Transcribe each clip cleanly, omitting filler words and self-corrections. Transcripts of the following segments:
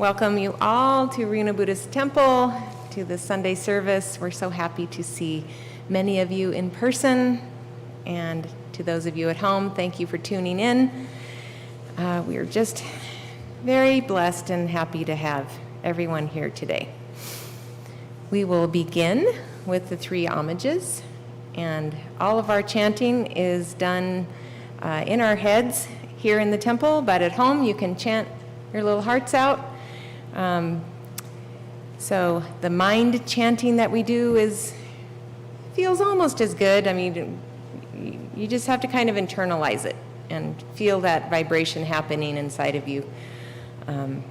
welcome you all to Rena Buddhist Temple, to the Sunday service. We're so happy to see many of you in person, and to those of you at home, thank you for tuning in. We are just very blessed and happy to have everyone here today. We will begin with the 3 homages, and all of our chanting is done in our heads here in the temple, but at home you can chant your little hearts out. So the mind chanting that we do feels almost as good. I mean, you just have to kind of internalize it and feel that vibration happening inside of you. Shinran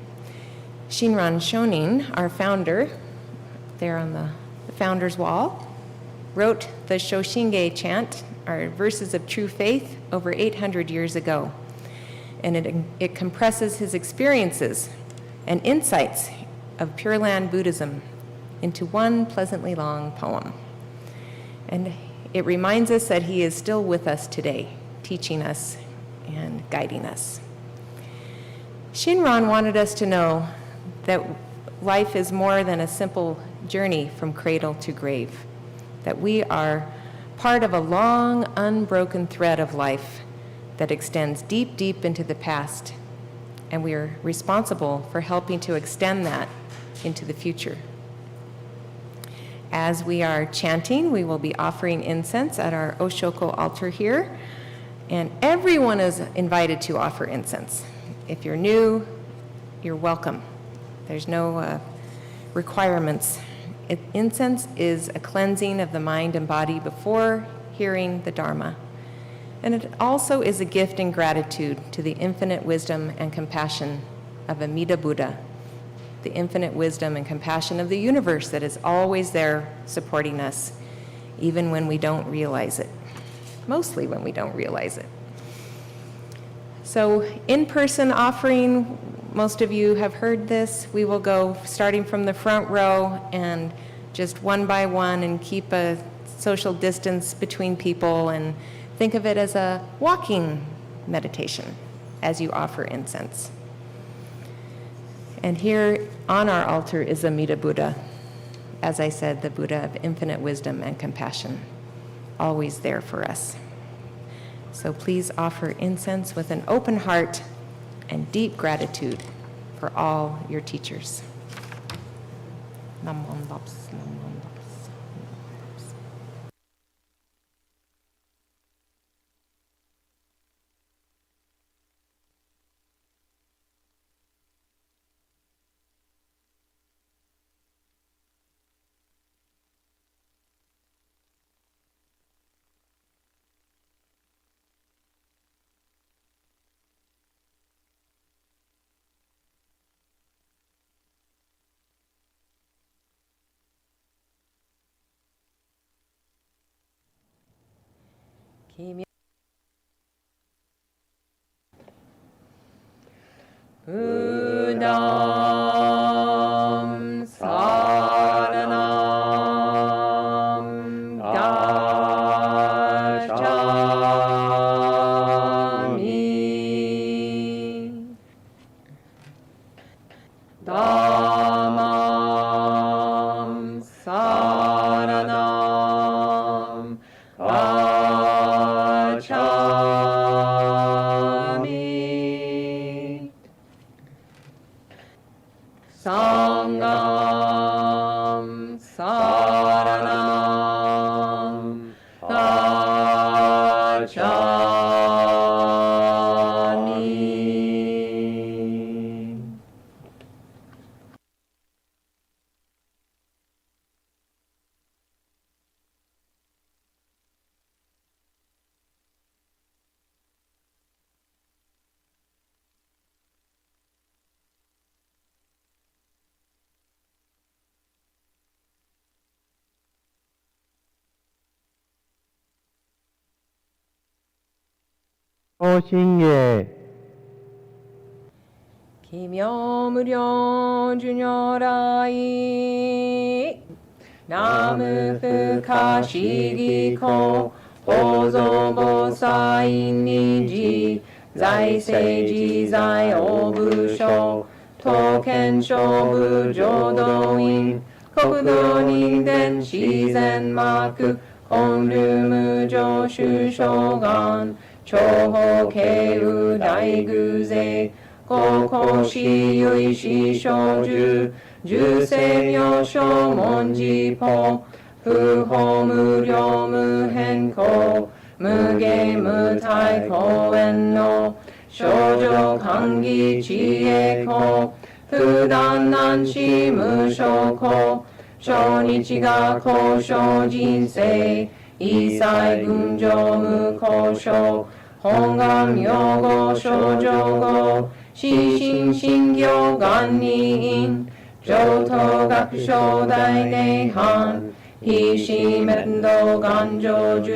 Shonin, our founder, there on the founder's wall, wrote the Shoshinge chant, our verses of true faith, over 800 years ago. And it compresses his experiences and insights of Pure Land Buddhism into one pleasantly long poem. And it reminds us that he is still with us today, teaching us and guiding us. Shinran wanted us to know that life is more than a simple journey from cradle to grave, that we are part of a long, unbroken thread of life that extends deep, deep into the past, and we are responsible for helping to extend that into the future. As we are chanting, we will be offering incense at our Oshoko altar here, and everyone is invited to offer incense. If you're new, you're welcome. There's no requirements. Incense is a cleansing of the mind and body before hearing the Dharma. And it also is a gift and gratitude to the infinite wisdom and compassion of Amida Buddha, the infinite wisdom and compassion of the universe that is always there supporting us, even when we don't realize it, mostly when we don't realize it. So in-person offering, most of you have heard this. We will go starting from the front row and just one by one and keep a social distance between people, and think of it as a walking meditation as you offer incense. And here on our altar is Amida Buddha, as I said, the Buddha of infinite wisdom and compassion, always there for us. So please offer incense with an open heart and deep gratitude for all your teachers. Nam Mô Bổn Nam Mô Bổn. Buddham saranam gacchami, dhammam saranam gacchami, Sangham saranam gacchami. Shoshinge. Kimyo Muryo Junyorai Namu Fukashi Giko Ozo Bosai Niji Zai Seiji Zai Obusho 刀剣勝負浄土院国土人伝自然幕本流無常修正願長法慶右大偶勢高校士唯士小樹十世名称文字法不法無量無変更無下無体公園の少女歓喜知恵子不断難し無償子小日が交渉人生一切群上無交渉本願名号少女語死心信行願人上等学章大内藩必死滅道願成就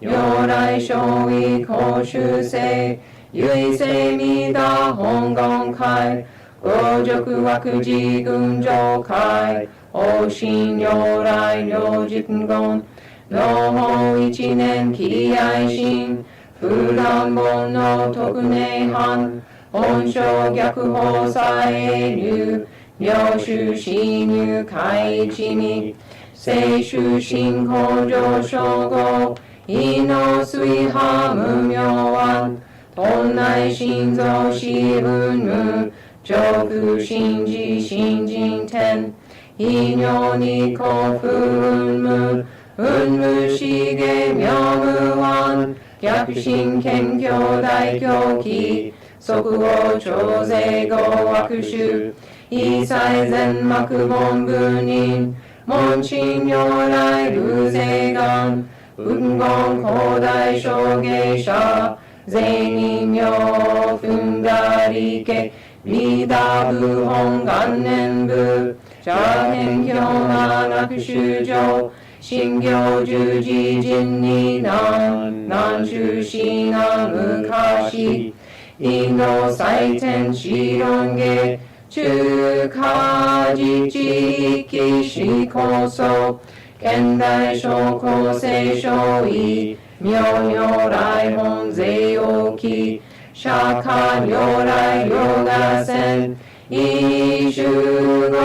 如来勝意公主世唯世弥陀本願会五辱枠自群上会往生如来如実言の法一年喜愛心不断本の特寧藩本性逆法さえ入領主死入会一に聖主信法上昇後異の水波無明湾本来心臓四分無上空心事心人天異尿に幸福運無運無資源妙無湾逆心謙虚大狂気即応超勢合悪種一切全幕本部人門親如来流勢願運言広大小芸者全人名踏んだりけリーダー部本元年部邪変教が楽修上信行十字人に南中死な昔インド祭典四論下中華自治域史構想現代小構成小異妙如来本税王記釈迦如来両河線一種合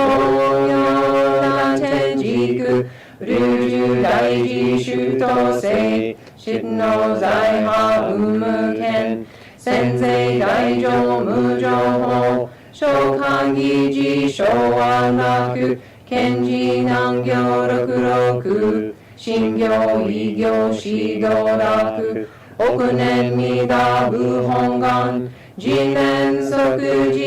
如来天軸流樹大事修道生執の財派有無権先世大乗無常法召喚議事昭和なく賢治南行六六信行異行四道楽億年弥陀部本願自念即自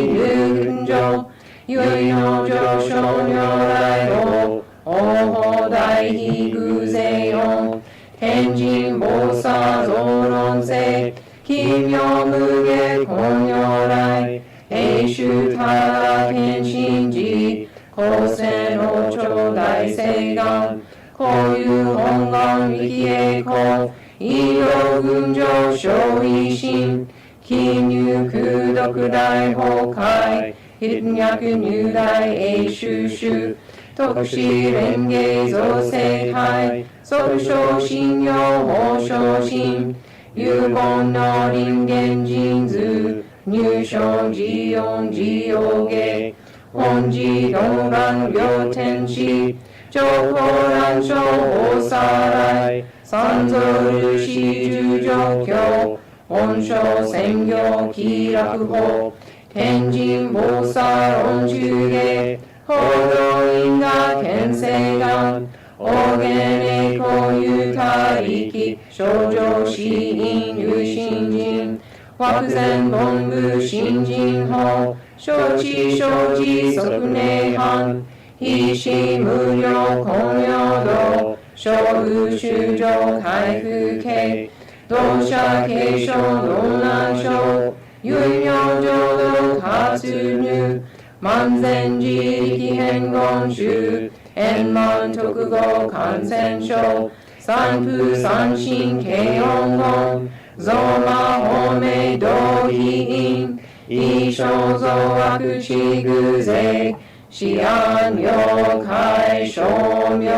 入上唯の上昇如来道王法大悲偶勢音天神菩薩増論世奇妙無下根如来永衆他天神寺高専王朝大誓願こういう本願力栄光医療群上小維心記入空読大崩壊筆脈入大永衆衆特使連芸造世界即昇信用法昇信有本の人間人図入賞自音自用芸本自動願両天使上法蘭書法さらい三蔵ルシ十上教本書専業気楽法天神菩薩論中芸報道因果見世願大元栄光有他力少女死因有信人惑前本部新人法承知承知即涅槃必死無量根陽道小宇宙上開復系同社継承論難書有名浄土活入万全自力変言集円満特合感染症三風三神慶音言増魔法明道非因異生増悪知偶勢思案了解称名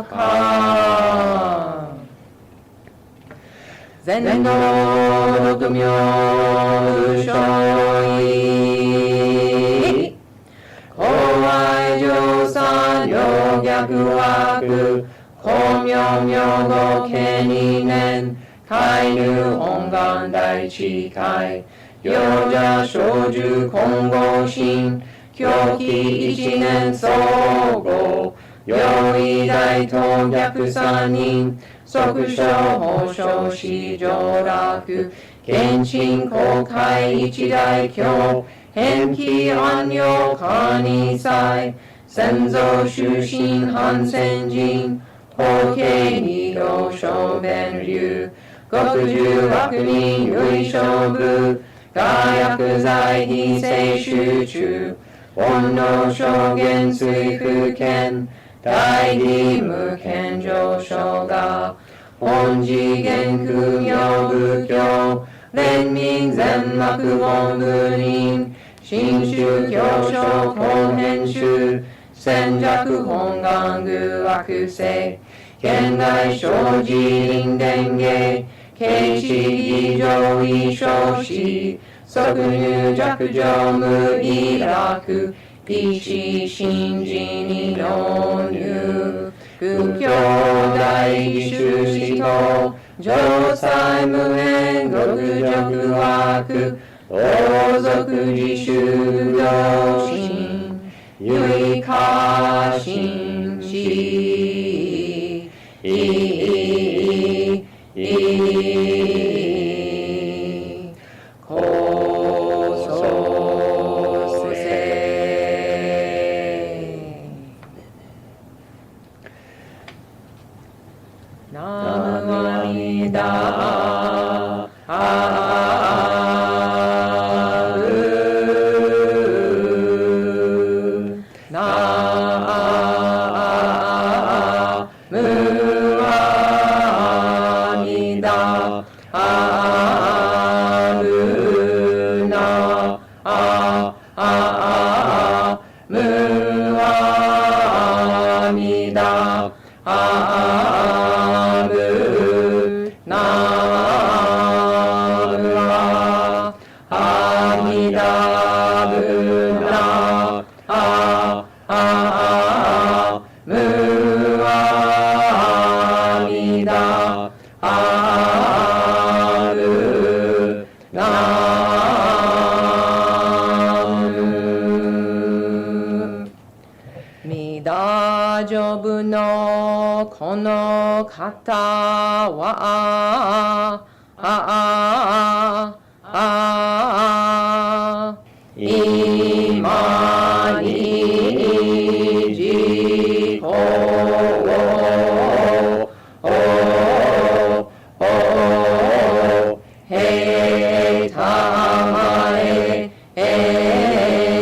化全道六名無所異妙妙語権二年海入本願大智慧幼者小樹金剛心狂気一年総合用意大と逆三人即所保障市上楽現鎮公開一大教返帰安養可二祭先祖終身反戦人法慶二道小弁流極十悪人類勝負化薬剤非正集中煩悩証言水不見大義無権上昇が本次元空妙仏教連民全幕門部人新宗教書後編集戦弱本願具惑星現代生じ臨伝芸形式異常異常死即入弱上無意楽一心事に納入空教大義修士と上妻無縁極辱悪王族自主道心唯過心しこそせナムアミダこの方は今に自己をへたまえ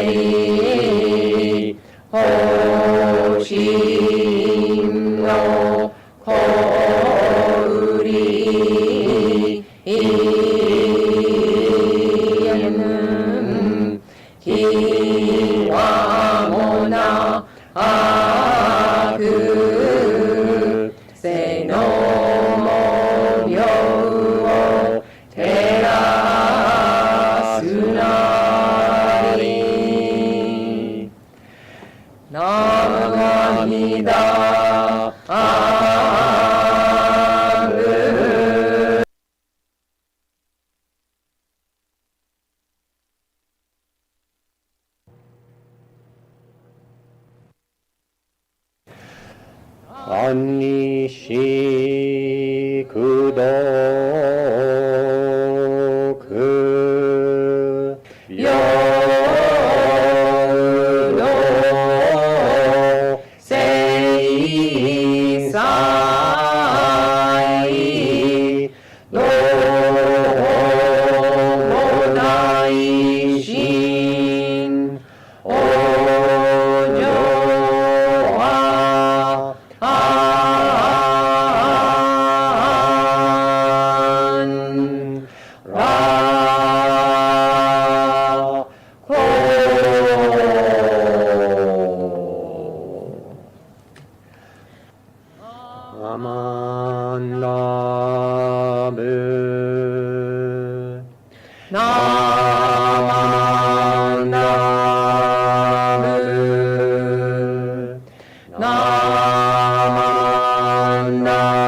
りほしのこうりきわもなくせのも病を照らすなりナムアミダ安にしくどくよの聖祭の大心お嬢はアマンダブナマンダブナマンダ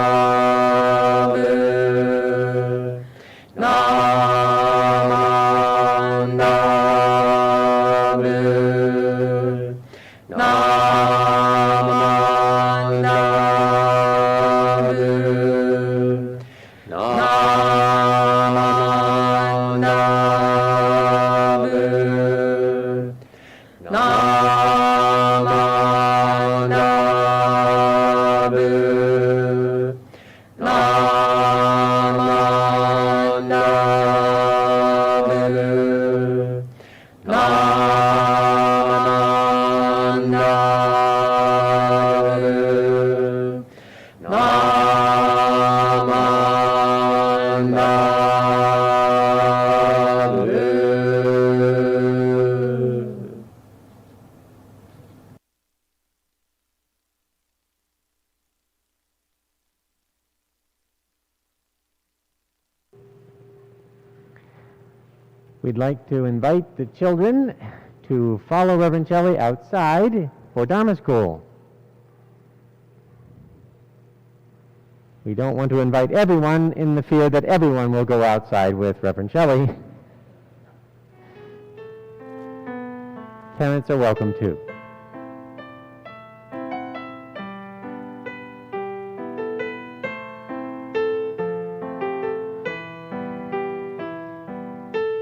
We'd like to invite the children to follow Reverend Shelley outside for Dharma school. We don't want to invite everyone in the fear that everyone will go outside with Reverend Shelley. Parents are welcome too.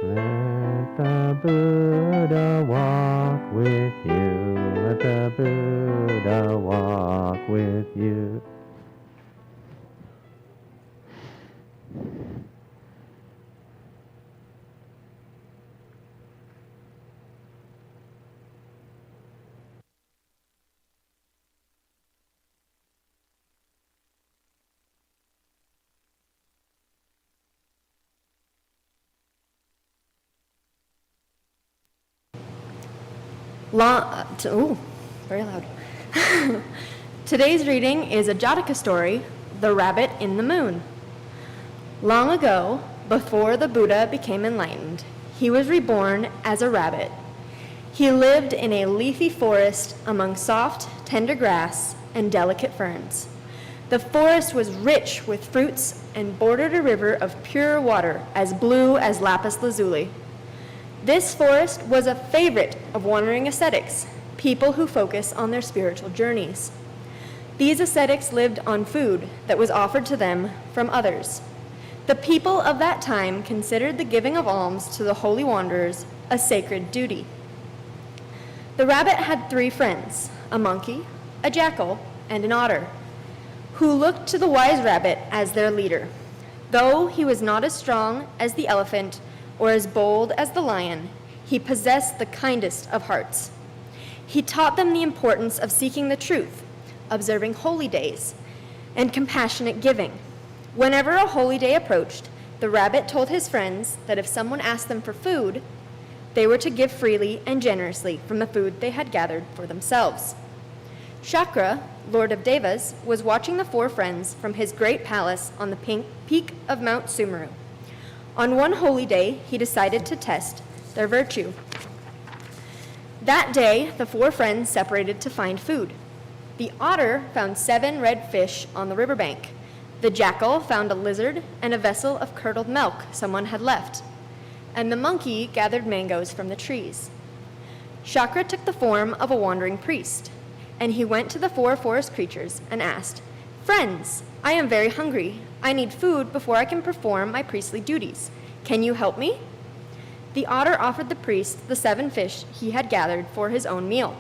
Let the Buddha walk with you. Let the Buddha walk with you. Very loud. Today's reading is a Jataka story, The Rabbit in the Moon. Long ago, before the Buddha became enlightened, he was reborn as a rabbit. He lived in a leafy forest among soft, tender grass and delicate ferns. The forest was rich with fruits and bordered a river of pure water as blue as lapis lazuli. This forest was a favorite of wandering ascetics, people who focus on their spiritual journeys. These ascetics lived on food that was offered to them from others. The people of that time considered the giving of alms to the holy wanderers a sacred duty. The rabbit had 3 friends, a monkey, a jackal, and an otter, who looked to the wise rabbit as their leader. Though he was not as strong as the elephant or as bold as the lion, he possessed the kindest of hearts. He taught them the importance of seeking the truth, observing holy days, and compassionate giving. Whenever a holy day approached, the rabbit told his friends that if someone asked them for food, they were to give freely and generously from the food they had gathered for themselves. Shakra, Lord of Devas, was watching the 4 friends from his great palace on the peak of Mount Sumeru. On one holy day, he decided to test their virtue. That day, the 4 friends separated to find food. The otter found 7 red fish on the riverbank. The jackal found a lizard and a vessel of curdled milk someone had left. And the monkey gathered mangoes from the trees. Shakra took the form of a wandering priest, and he went to the 4 forest creatures and asked, "Friends, I am very hungry. I need food before I can perform my priestly duties. Can you help me?" The otter offered the priest the 7 fish he had gathered for his own meal.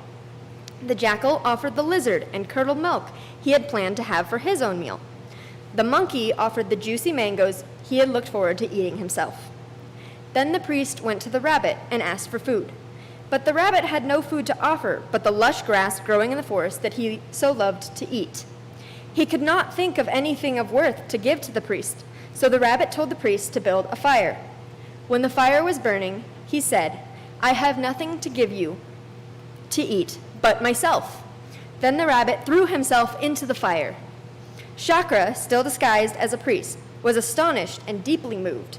The jackal offered the lizard and curdled milk he had planned to have for his own meal. The monkey offered the juicy mangoes he had looked forward to eating himself. Then the priest went to the rabbit and asked for food. But the rabbit had no food to offer but the lush grass growing in the forest that he so loved to eat. He could not think of anything of worth to give to the priest, so the rabbit told the priest to build a fire. When the fire was burning, he said, "I have nothing to give you to eat but myself." Then the rabbit threw himself into the fire. Shakra, still disguised as a priest, was astonished and deeply moved.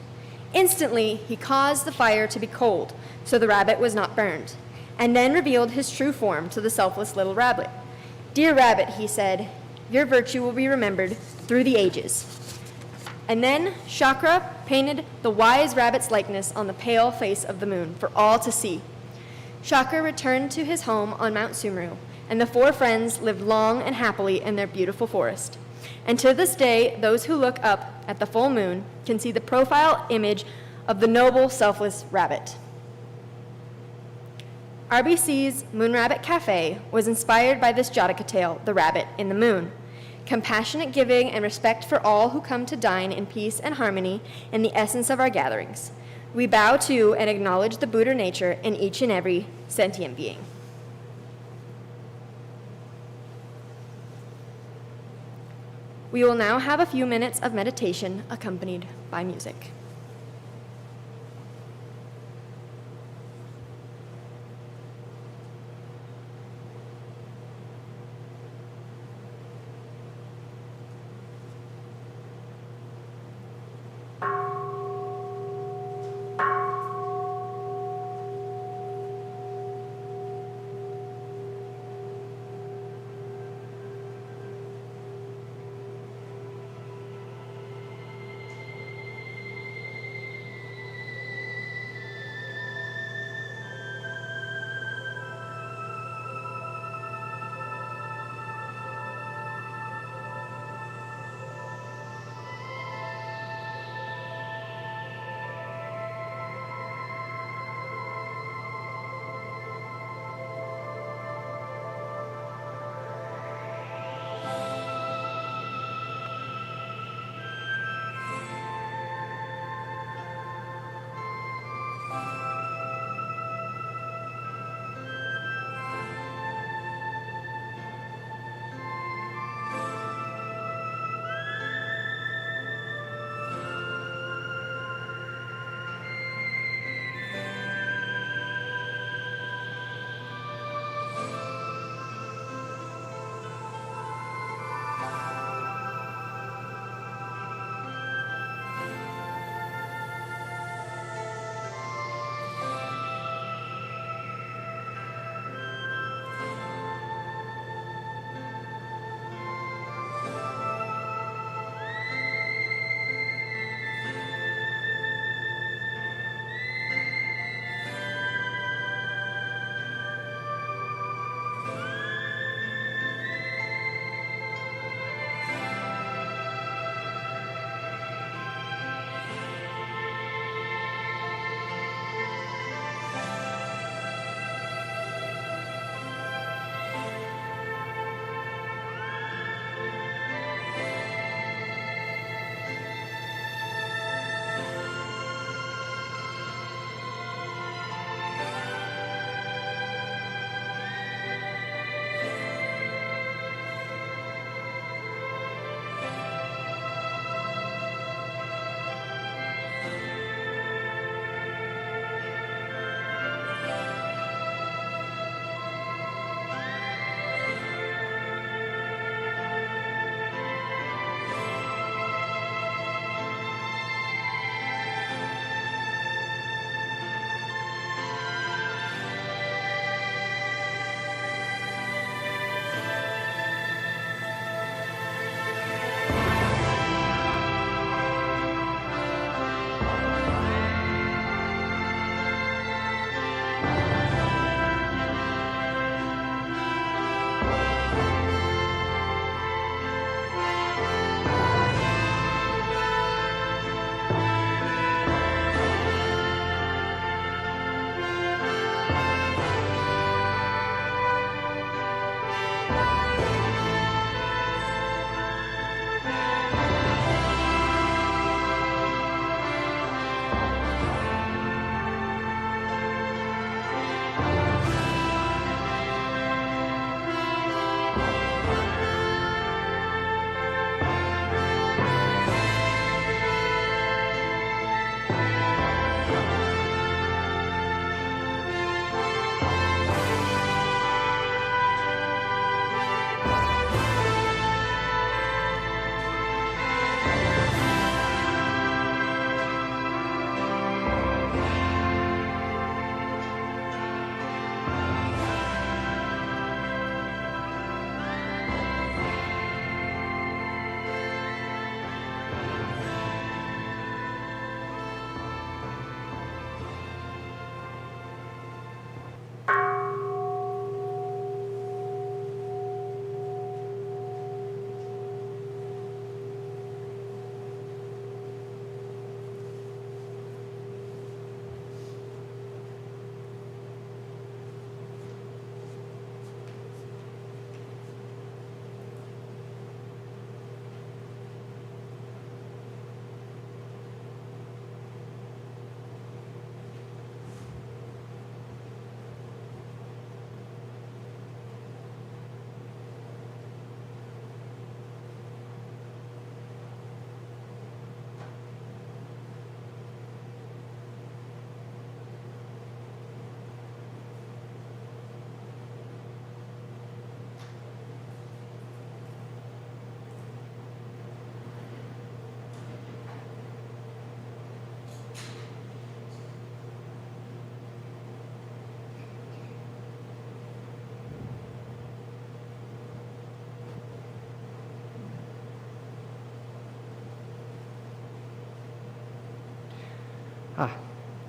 Instantly, he caused the fire to be cold, so the rabbit was not burned, and then revealed his true form to the selfless little rabbit. "Dear rabbit," he said, "your virtue will be remembered through the ages." And then Shakra painted the wise rabbit's likeness on the pale face of the moon for all to see. Shakra returned to his home on Mount Sumeru, and the 4 friends lived long and happily in their beautiful forest. And to this day, those who look up at the full moon can see the profile image of the noble, selfless rabbit. RBC's Moon Rabbit Cafe was inspired by this Jataka tale, The Rabbit in the Moon. Compassionate giving and respect for all who come to dine in peace and harmony in the essence of our gatherings. We bow to and acknowledge the Buddha nature in each and every sentient being. We will now have a few minutes of meditation accompanied by music.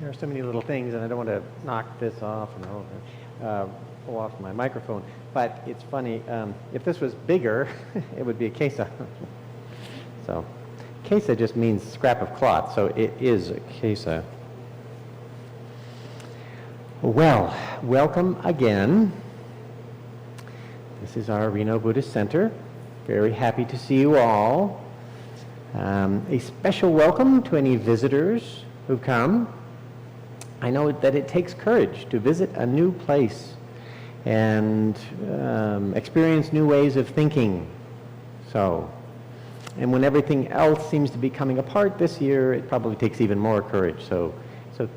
There are so many little things, and I don't want to knock this off, and I don't want to pull off my microphone. But it's funny, if this was bigger, it would be a quesa. So, quesa just means scrap of cloth, so it is a quesa. Well, welcome again. This is our Reno Buddhist Center. Very happy to see you all. A special welcome to any visitors who've come. I know that it takes courage to visit a new place and experience new ways of thinking. And when everything else seems to be coming apart this year, it probably takes even more courage. So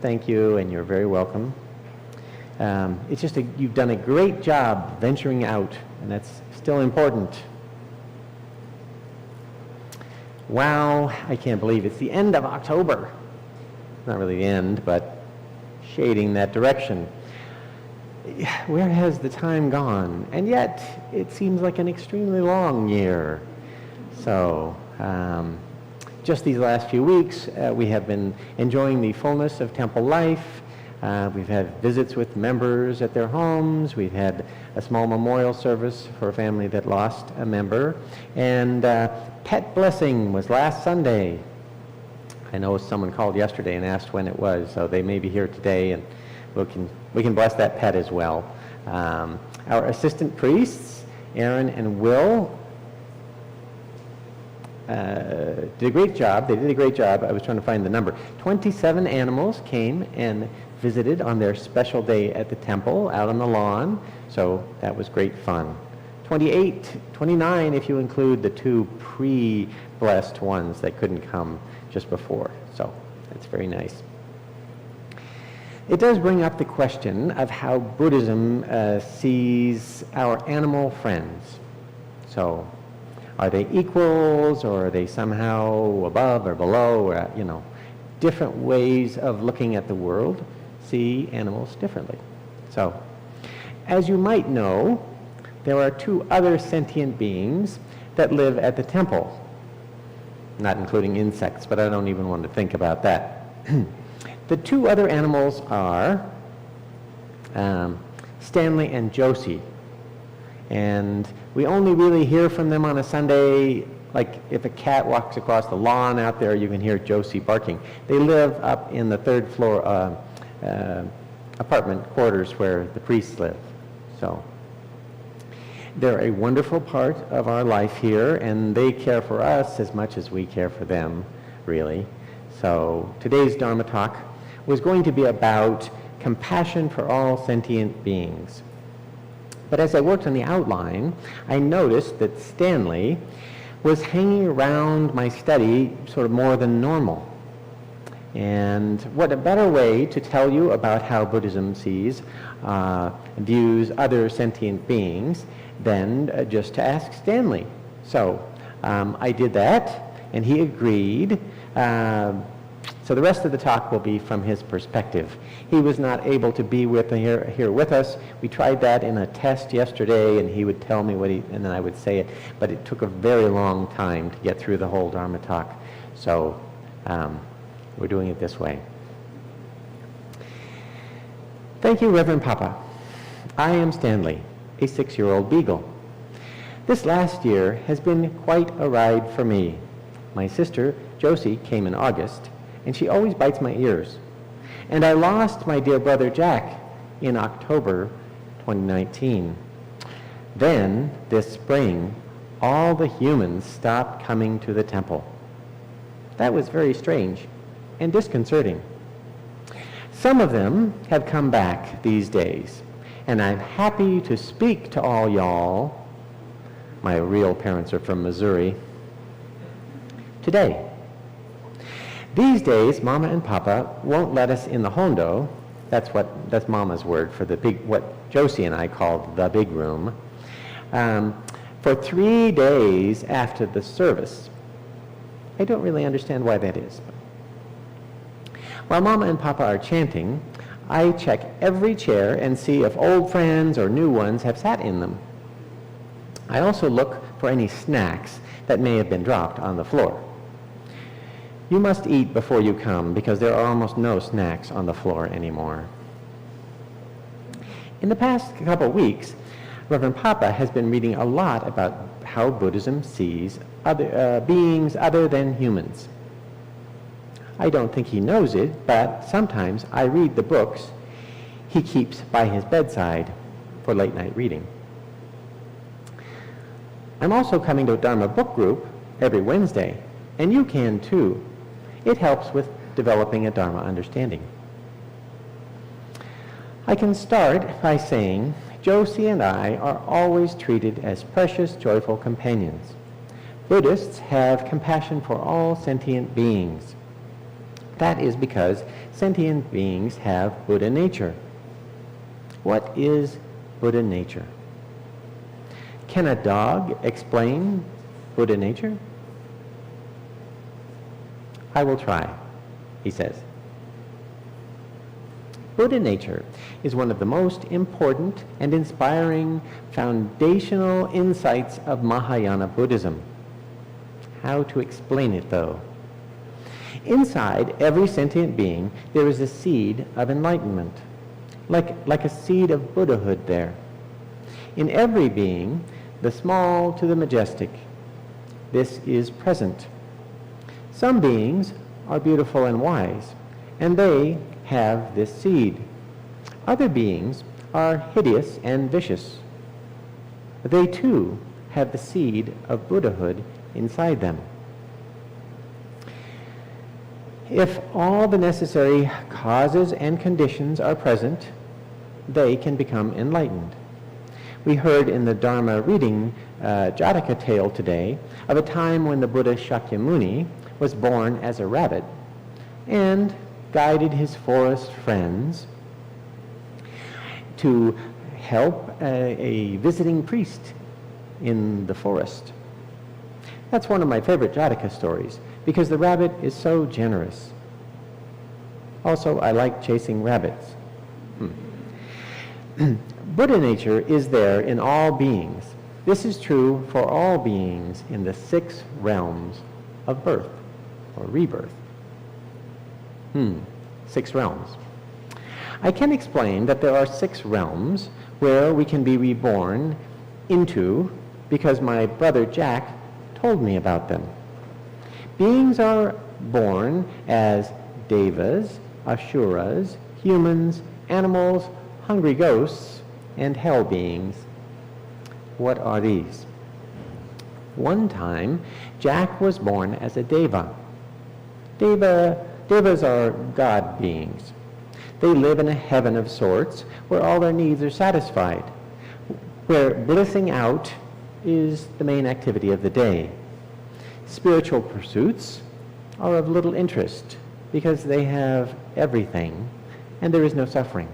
thank you, and you're very welcome. It's just you've done a great job venturing out, and that's still important. Wow, I can't believe it's the end of October. Not really the end, but shading that direction. Where has the time gone? And yet, it seems like an extremely long year. So, just these last few weeks, we have been enjoying the fullness of temple life. We've had visits with members at their homes. We've had a small memorial service for a family that lost a member. And pet blessing was last Sunday. I know someone called yesterday and asked when it was, so they may be here today, and we can bless that pet as well. Our assistant priests, Aaron and Will, did a great job. They did a great job. I was trying to find the number. 27 animals came and visited on their special day at the temple out on the lawn, so that was great fun. 29 if you include the 2 pre-blessed ones that couldn't come just before, so that's very nice. It does bring up the question of how Buddhism sees our animal friends. So, are they equals, or are they somehow above or below, or, different ways of looking at the world see animals differently. So, as you might know, there are 2 other sentient beings that live at the temple, not including insects, but I don't even want to think about that. The 2 other animals are Stanley and Josie. And we only really hear from them on a Sunday, like if a cat walks across the lawn out there, you can hear Josie barking. They live up in the 3rd floor apartment quarters where the priests live. So they're a wonderful part of our life here, and they care for us as much as we care for them, really. So today's Dharma talk was going to be about compassion for all sentient beings. But as I worked on the outline, I noticed that Stanley was hanging around my study sort of more than normal. And what a better way to tell you about how Buddhism views other sentient beings than just to ask Stanley. So I did that, and he agreed. So the rest of the talk will be from his perspective. He was not able to be here with us. We tried that in a test yesterday, and he would tell me and then I would say it. But it took a very long time to get through the whole Dharma talk. So we're doing it this way. Thank you, Reverend Papa. I am Stanley, a 6-year-old beagle. This last year has been quite a ride for me. My sister, Josie, came in August, and she always bites my ears. And I lost my dear brother Jack in October 2019. Then, this spring, all the humans stopped coming to the temple. That was very strange and disconcerting. Some of them have come back these days, and I'm happy to speak to all y'all. My real parents are from Missouri. Today. These days, Mama and Papa won't let us in the hondo. That's Mama's word for what Josie and I called the big room, for 3 days after the service. I don't really understand why that is. While Mama and Papa are chanting, I check every chair and see if old friends or new ones have sat in them. I also look for any snacks that may have been dropped on the floor. You must eat before you come, because there are almost no snacks on the floor anymore. In the past couple weeks, Reverend Papa has been reading a lot about how Buddhism sees beings other than humans. I don't think he knows it, but sometimes I read the books he keeps by his bedside for late night reading. I'm also coming to a Dharma book group every Wednesday, and you can too. It helps with developing a Dharma understanding. I can start by saying Josie and I are always treated as precious, joyful companions. Buddhists have compassion for all sentient beings. That is because sentient beings have Buddha nature. What is Buddha nature? Can a dog explain Buddha nature? I will try, he says. Buddha nature is one of the most important and inspiring foundational insights of Mahayana Buddhism. How to explain it, though? Inside every sentient being, there is a seed of enlightenment, like a seed of Buddhahood there. In every being, the small to the majestic, this is present. Some beings are beautiful and wise, and they have this seed. Other beings are hideous and vicious. They too have the seed of Buddhahood inside them. If all the necessary causes and conditions are present, they can become enlightened. We heard in the Dharma reading Jataka tale today of a time when the Buddha Shakyamuni was born as a rabbit and guided his forest friends to help a visiting priest in the forest. That's one of my favorite Jataka stories because the rabbit is so generous. Also, I like chasing rabbits. Buddha nature is there in all beings. This is true for all beings in the 6 realms of birth or rebirth. 6 realms. I can explain that there are 6 realms where we can be reborn into because my brother Jack told me about them. Beings are born as devas, asuras, humans, animals, hungry ghosts, and hell beings. What are these? One time, Jack was born as a deva. Devas are god beings. They live in a heaven of sorts where all their needs are satisfied, where blissing out is the main activity of the day. Spiritual pursuits are of little interest because they have everything and there is no suffering.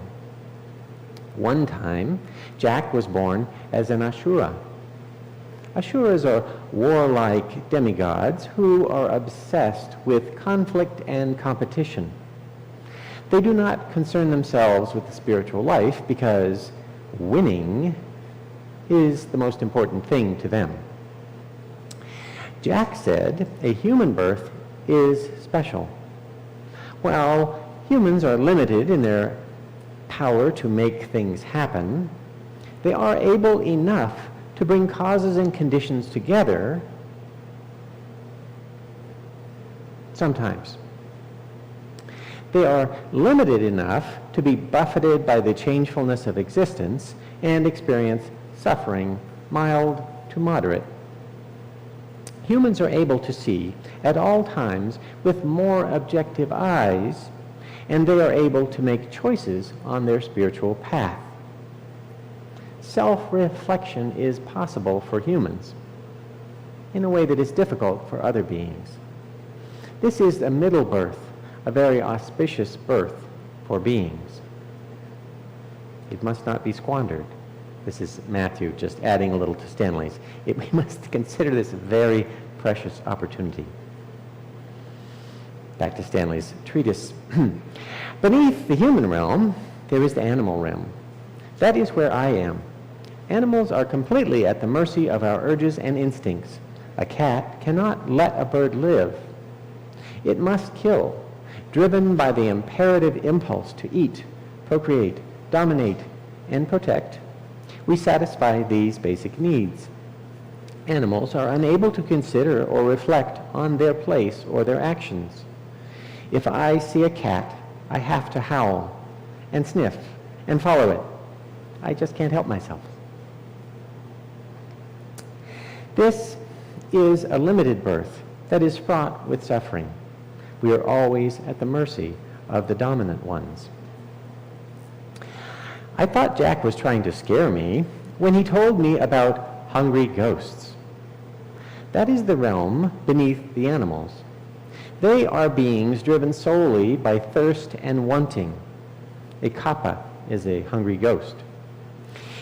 One time, Jack was born as an Ashura. Asuras are warlike demigods who are obsessed with conflict and competition. They do not concern themselves with the spiritual life because winning is the most important thing to them. Jack said a human birth is special. While humans are limited in their power to make things happen, they are able enough to bring causes and conditions together sometimes. They are limited enough to be buffeted by the changefulness of existence and experience suffering, mild to moderate. Humans are able to see at all times with more objective eyes, and they are able to make choices on their spiritual path. Self-reflection is possible for humans in a way that is difficult for other beings. This is a middle birth, a very auspicious birth for beings. It must not be squandered. This is Matthew just adding a little to Stanley's. We must consider this a very precious opportunity. Back to Stanley's treatise. Beneath the human realm, there is the animal realm. That is where I am. Animals are completely at the mercy of our urges and instincts. A cat cannot let a bird live. It must kill, driven by the imperative impulse to eat, procreate, dominate, and protect. We satisfy these basic needs. Animals are unable to consider or reflect on their place or their actions. If I see a cat, I have to howl and sniff and follow it. I just can't help myself. This is a limited birth that is fraught with suffering. We are always at the mercy of the dominant ones. I thought Jack was trying to scare me when he told me about hungry ghosts. That is the realm beneath the animals. They are beings driven solely by thirst and wanting. A kappa is a hungry ghost.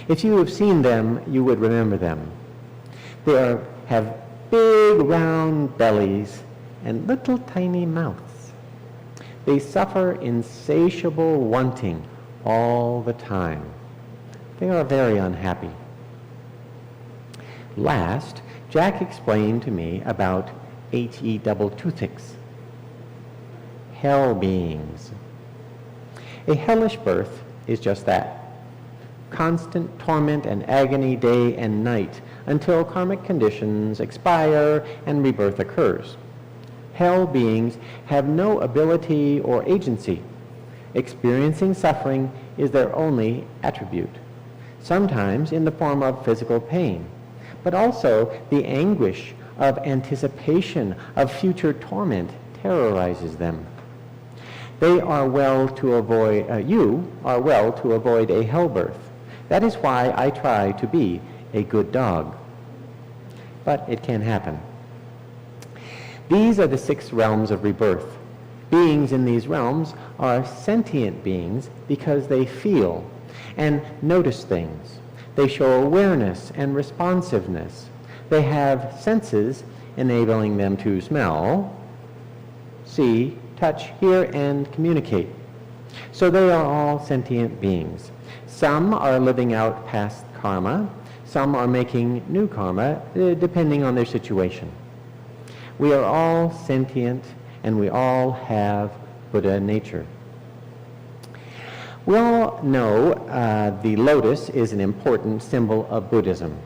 If you have seen them, you would remember them. They have big round bellies and little tiny mouths. They suffer insatiable wanting all the time. They are very unhappy. Last, Jack explained to me about He-double-toothics, hell beings. A hellish birth is just that. Constant torment and agony day and night until karmic conditions expire and rebirth occurs. Hell beings have no ability or agency. Experiencing suffering is their only attribute, sometimes in the form of physical pain, but also the anguish of anticipation of future torment terrorizes them. You are well to avoid a hell birth. That is why I try to be a good dog. But it can happen. These are the 6 realms of rebirth. Beings in these realms are sentient beings because they feel and notice things. They show awareness and responsiveness. They have senses enabling them to smell, see, touch, hear, and communicate. So they are all sentient beings. Some are living out past karma. Some are making new karma, depending on their situation. We are all sentient, and we all have Buddha nature. We all know the lotus is an important symbol of Buddhism.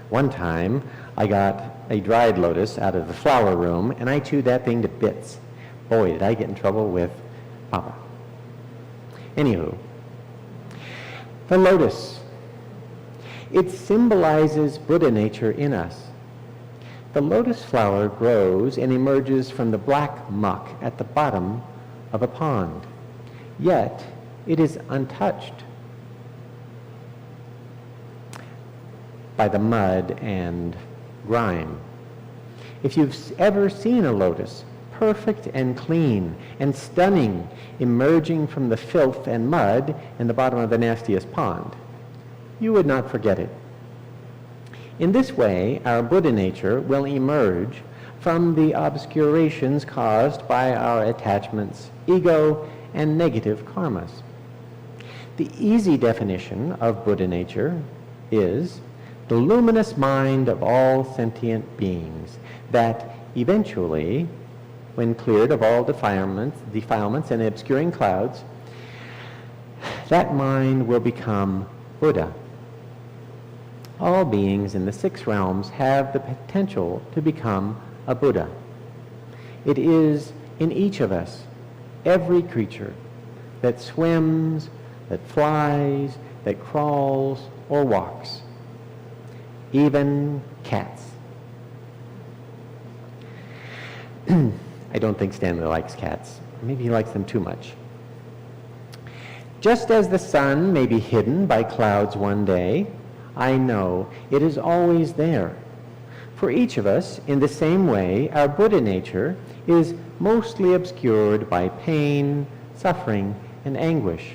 One time, I got a dried lotus out of the flower room, and I chewed that thing to bits. Boy, did I get in trouble with Papa. Anywho, the lotus. It symbolizes Buddha nature in us. The lotus flower grows and emerges from the black muck at the bottom of a pond. Yet, it is untouched by the mud and grime. If you've ever seen a lotus, perfect and clean and stunning, emerging from the filth and mud in the bottom of the nastiest pond, you would not forget it. In this way, our Buddha nature will emerge from the obscurations caused by our attachments, ego, and negative karmas. The easy definition of Buddha nature is the luminous mind of all sentient beings that eventually, when cleared of all defilements and obscuring clouds, that mind will become Buddha. All beings in the 6 realms have the potential to become a Buddha. It is in each of us, every creature that swims, that flies, that crawls, or walks. Even cats. I don't think Stanley likes cats. Maybe he likes them too much. Just as the sun may be hidden by clouds one day, I know it is always there. For each of us, in the same way, our Buddha nature is mostly obscured by pain, suffering, and anguish,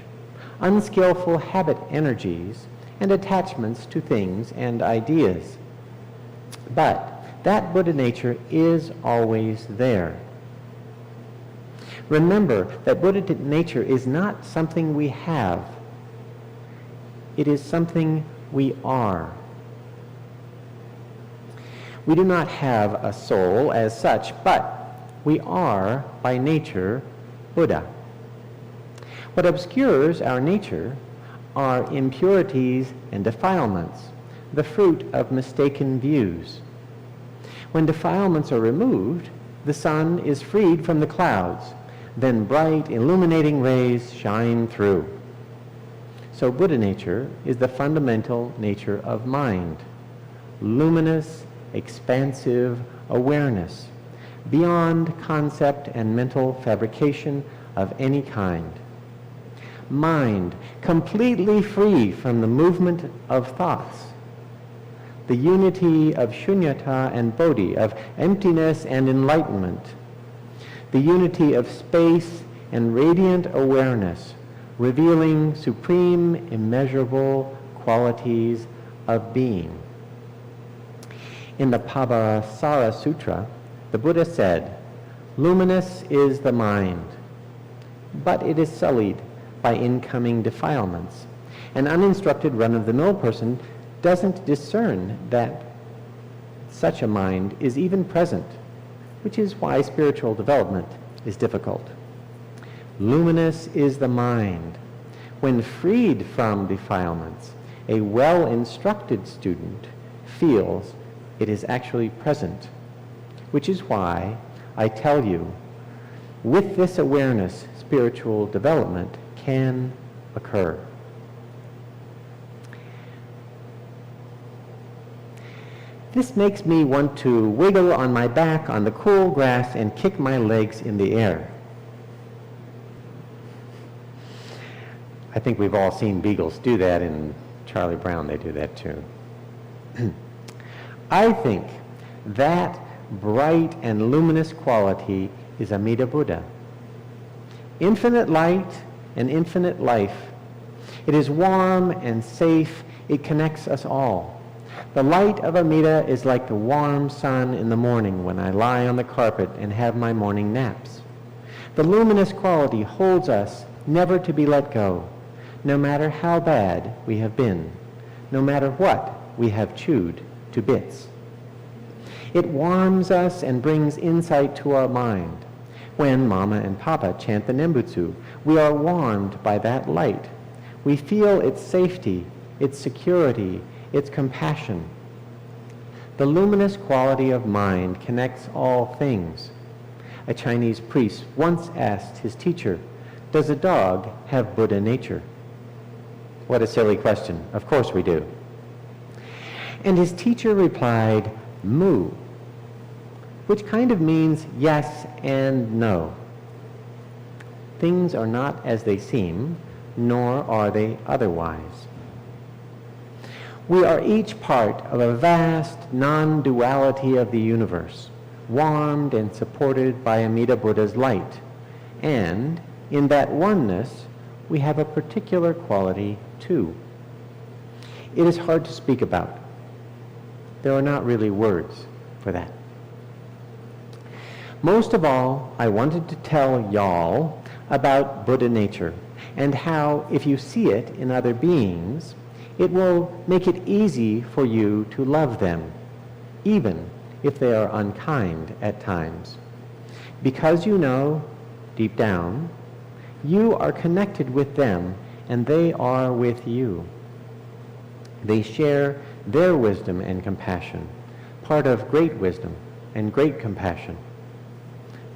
unskillful habit energies, and attachments to things and ideas. But that Buddha nature is always there. Remember that Buddha nature is not something we have. It is something we are. We do not have a soul as such, but we are, by nature, Buddha. What obscures our nature are impurities and defilements, the fruit of mistaken views. When defilements are removed, the sun is freed from the clouds, then bright, illuminating rays shine through. So Buddha nature is the fundamental nature of mind, luminous, expansive awareness, beyond concept and mental fabrication of any kind. mind, completely free from the movement of thoughts. The unity of shunyata and bodhi, of emptiness and enlightenment. The unity of space and radiant awareness, revealing supreme, immeasurable qualities of being. In the Pabhasara Sutra, the Buddha said, "Luminous is the mind, but it is sullied by incoming defilements. An uninstructed run-of-the-mill person doesn't discern that such a mind is even present, which is why spiritual development is difficult. Luminous is the mind. When freed from defilements, a well-instructed student feels it is actually present, which is why I tell you, with this awareness, spiritual development can occur." This makes me want to wiggle on my back on the cool grass and kick my legs in the air. I think we've all seen beagles do that. In Charlie Brown, they do that too. I think that bright and luminous quality is Amida Buddha. Infinite light and infinite life. It is warm and safe. It connects us all. The light of Amida is like the warm sun in the morning when I lie on the carpet and have my morning naps. The luminous quality holds us never to be let go, no matter how bad we have been, no matter what we have chewed to bits. It warms us and brings insight to our mind. When Mama and Papa chant the Nembutsu, we are warmed by that light. We feel its safety, its security, its compassion. The luminous quality of mind connects all things. A Chinese priest once asked his teacher, "Does a dog have Buddha nature?" What a silly question. Of course we do. And his teacher replied, "Moo," which kind of means yes and no. Things are not as they seem, nor are they otherwise. We are each part of a vast non-duality of the universe, warmed and supported by Amida Buddha's light. And in that oneness, we have a particular quality too. It is hard to speak about. There are not really words for that. Most of all, I wanted to tell y'all about Buddha nature and how, if you see it in other beings, it will make it easy for you to love them, even if they are unkind at times. Because you know, deep down, you are connected with them and they are with you. They share their wisdom and compassion, part of great wisdom and great compassion,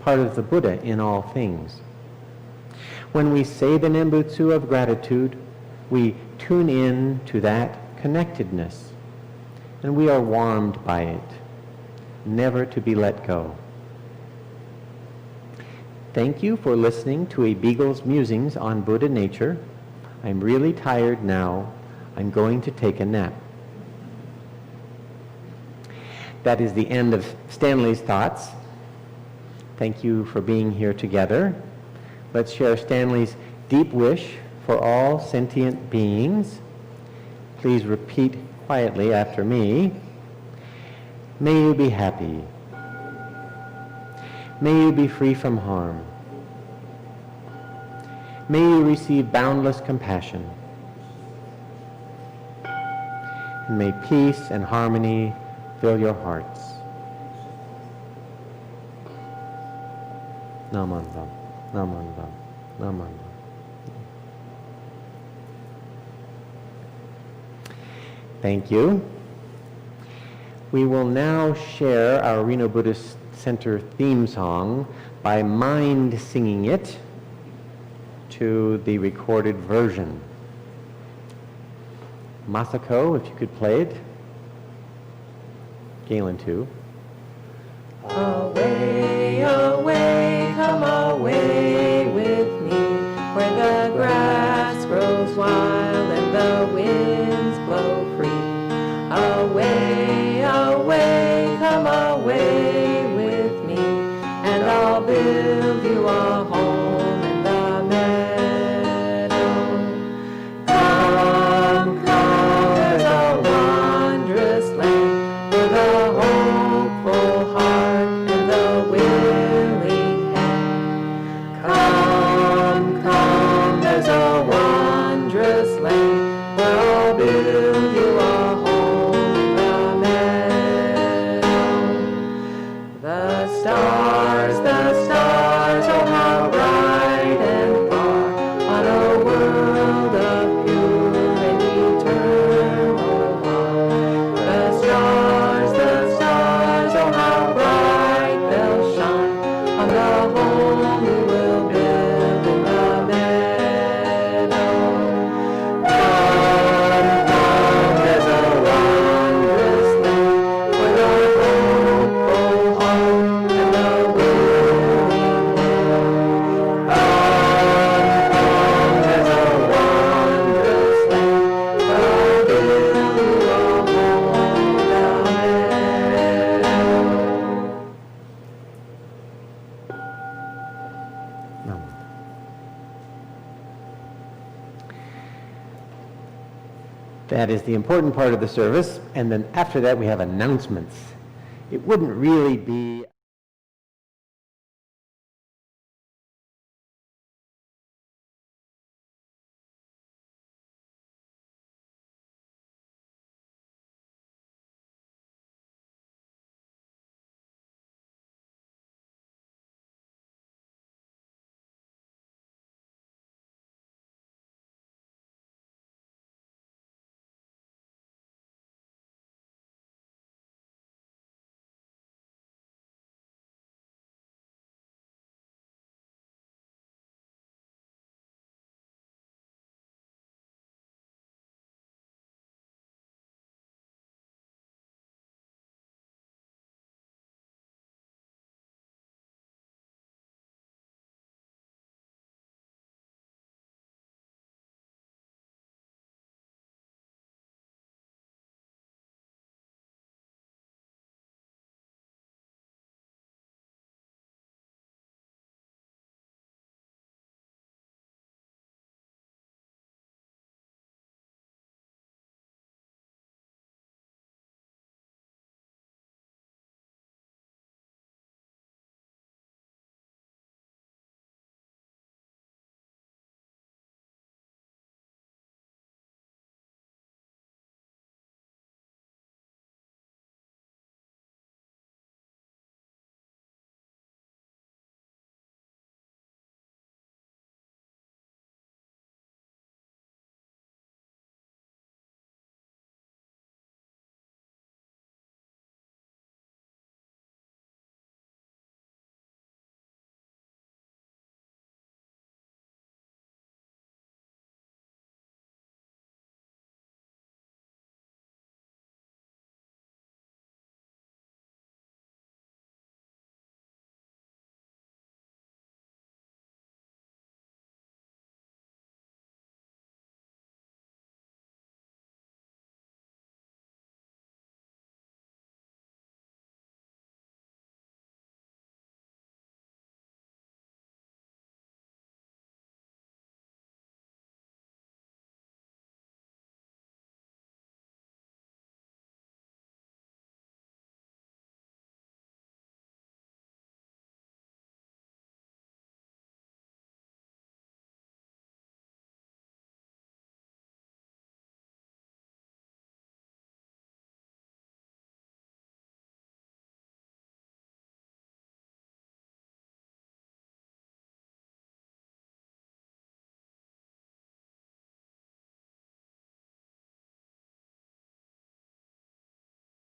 part of the Buddha in all things. When we say the Nembutsu of gratitude, we tune in to that connectedness, and we are warmed by it, never to be let go. Thank you for listening to a Beagle's musings on Buddha nature. I'm really tired now. I'm going to take a nap. That is the end of Stanley's thoughts. Thank you for being here together. Let's share Stanley's deep wish for all sentient beings. Please repeat quietly after me. May you be happy. May you be free from harm. May you receive boundless compassion. And may peace and harmony fill your hearts. Namandam, namandam, namandam. Thank you. We will now share our Reno Buddhist Center theme song by mind singing it to the recorded version. Masako, if you could play it. Galen too. Away, away, come away with me, where the grass goes wild and the winds blow free. Away, away, come away with me, and I'll build you a home in the meadow. Come, come, there's a wondrous land for the hopeful heart and the willing hand. Come, come, there's a wondrous land where I'll build you a home in the meadow. The stars, oh how bright and far, on a world of pure and eternal heart. The stars, oh how bright they'll shine, on the home we will build in the meadow. Come, there's a wondrous land for the hopeful heart and the willing hand. Come, there's a wondrous land where I'll build you a home in the meadow. No. That is the important part of the service, and then after that we have announcements. It wouldn't really be